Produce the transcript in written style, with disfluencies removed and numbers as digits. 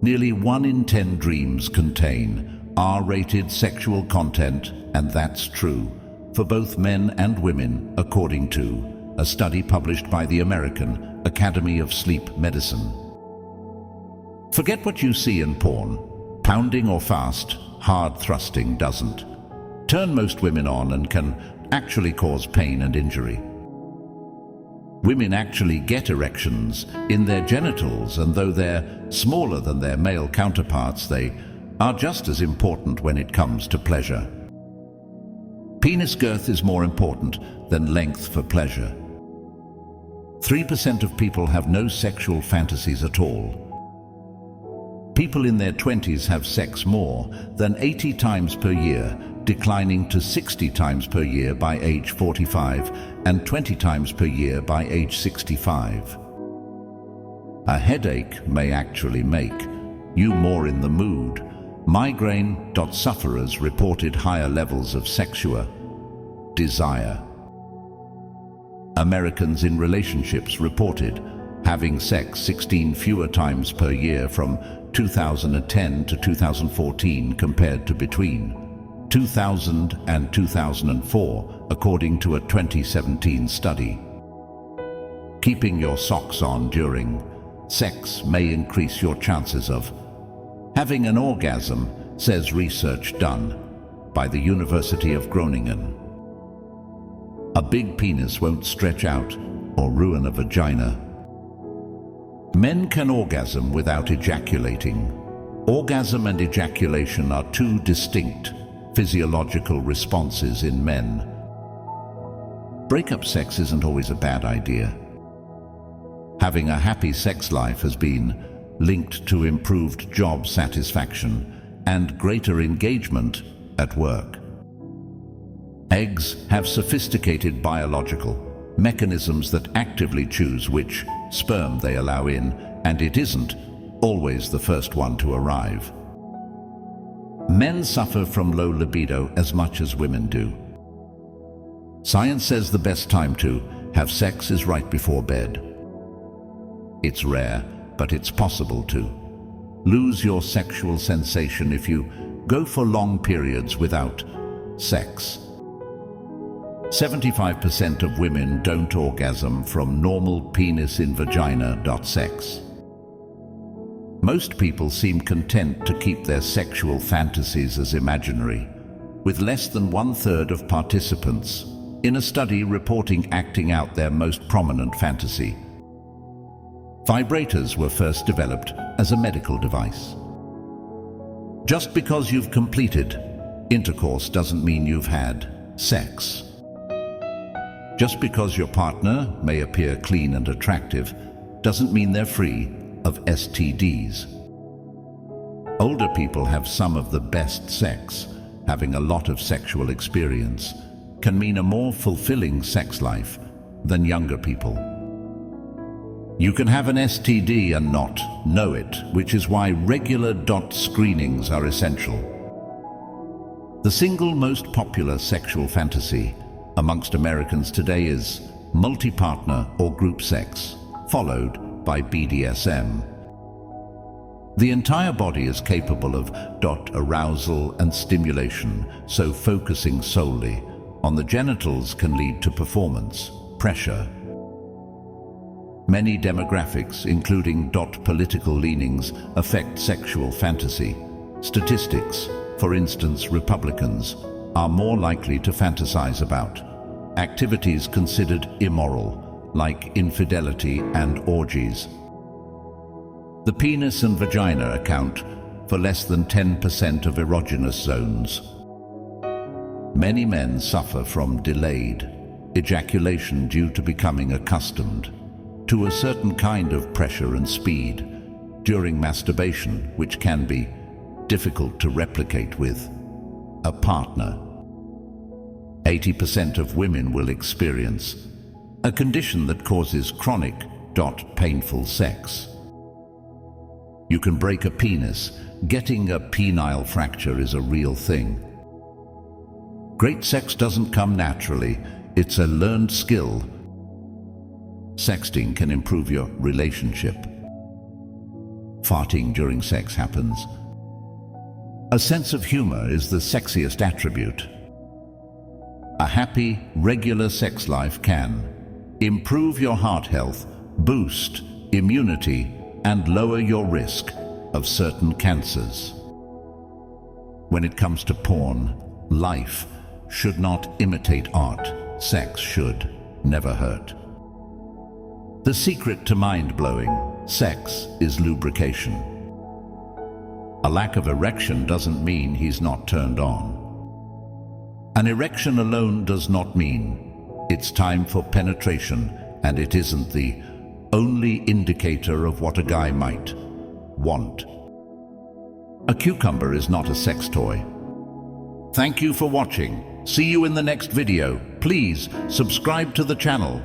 Nearly 1 in 10 dreams contain R-rated sexual content, and that's true for both men and women, according to a study published by the American Academy of Sleep Medicine. Forget what you see in porn. Pounding or fast, hard thrusting doesn't. Turn most women on and can actually cause pain and injury. Women actually get erections in their genitals, and though they're smaller than their male counterparts, they are just as important when it comes to pleasure. Penis girth is more important than length for pleasure. 3% of people have no sexual fantasies at all. People in their 20s have sex more than 80 times per year, declining to 60 times per year by age 45 and 20 times per year by age 65. A headache may actually make you more in the mood. Migraine sufferers reported higher levels of sexual desire. Americans in relationships reported having sex 16 fewer times per year from 2010 to 2014 compared to between 2000 and 2004, according to a 2017 study. Keeping your socks on during sex may increase your chances of having an orgasm, says research done by the University of Groningen. A big penis won't stretch out or ruin a vagina. Men can orgasm without ejaculating. Orgasm and ejaculation are two distinct physiological responses in men. Breakup sex isn't always a bad idea. Having a happy sex life has been linked to improved job satisfaction and greater engagement at work. Eggs have sophisticated biological mechanisms that actively choose which sperm they allow in, and it isn't always the first one to arrive. Men suffer from low libido as much as women do. Science says the best time to have sex is right before bed. It's rare, but it's possible to lose your sexual sensation if you go for long periods without sex. 75% of women don't orgasm from normal penis in vagina sex. Most people seem content to keep their sexual fantasies as imaginary, with less than 1/3 of participants in a study reporting acting out their most prominent fantasy. Vibrators were first developed as a medical device. Just because you've completed intercourse doesn't mean you've had sex. Just because your partner may appear clean and attractive doesn't mean they're free of STDs. Older people have some of the best sex. Having a lot of sexual experience can mean a more fulfilling sex life than younger people. You can have an STD and not know it, which is why regular screenings are essential. The single most popular sexual fantasy amongst Americans today is multi-partner or group sex, followed by BDSM. The entire body is capable of arousal and stimulation, so focusing solely on the genitals can lead to performance pressure. Many demographics, including political leanings, affect sexual fantasy. Statistics, for instance, Republicans are more likely to fantasize about activities considered immoral, like infidelity and orgies. The penis and vagina account for less than 10% of erogenous zones. Many men suffer from delayed ejaculation due to becoming accustomed to a certain kind of pressure and speed during masturbation, which can be difficult to replicate with a partner. 80% of women will experience a condition that causes chronic painful sex. You can break a penis. Getting a penile fracture is a real thing. Great sex doesn't come naturally. It's a learned skill. Sexting can improve your relationship. farting during sex happens. A sense of humor is the sexiest attribute. A happy, regular sex life can improve your heart health, boost immunity, and lower your risk of certain cancers. When it comes to porn, life should not imitate art. Sex should never hurt. The secret to mind-blowing sex is lubrication. A lack of erection doesn't mean he's not turned on. An erection alone does not mean it's time for penetration, and it isn't the only indicator of what a guy might want. A cucumber is not a sex toy. Thank you for watching. See you in the next video. Please subscribe to the channel.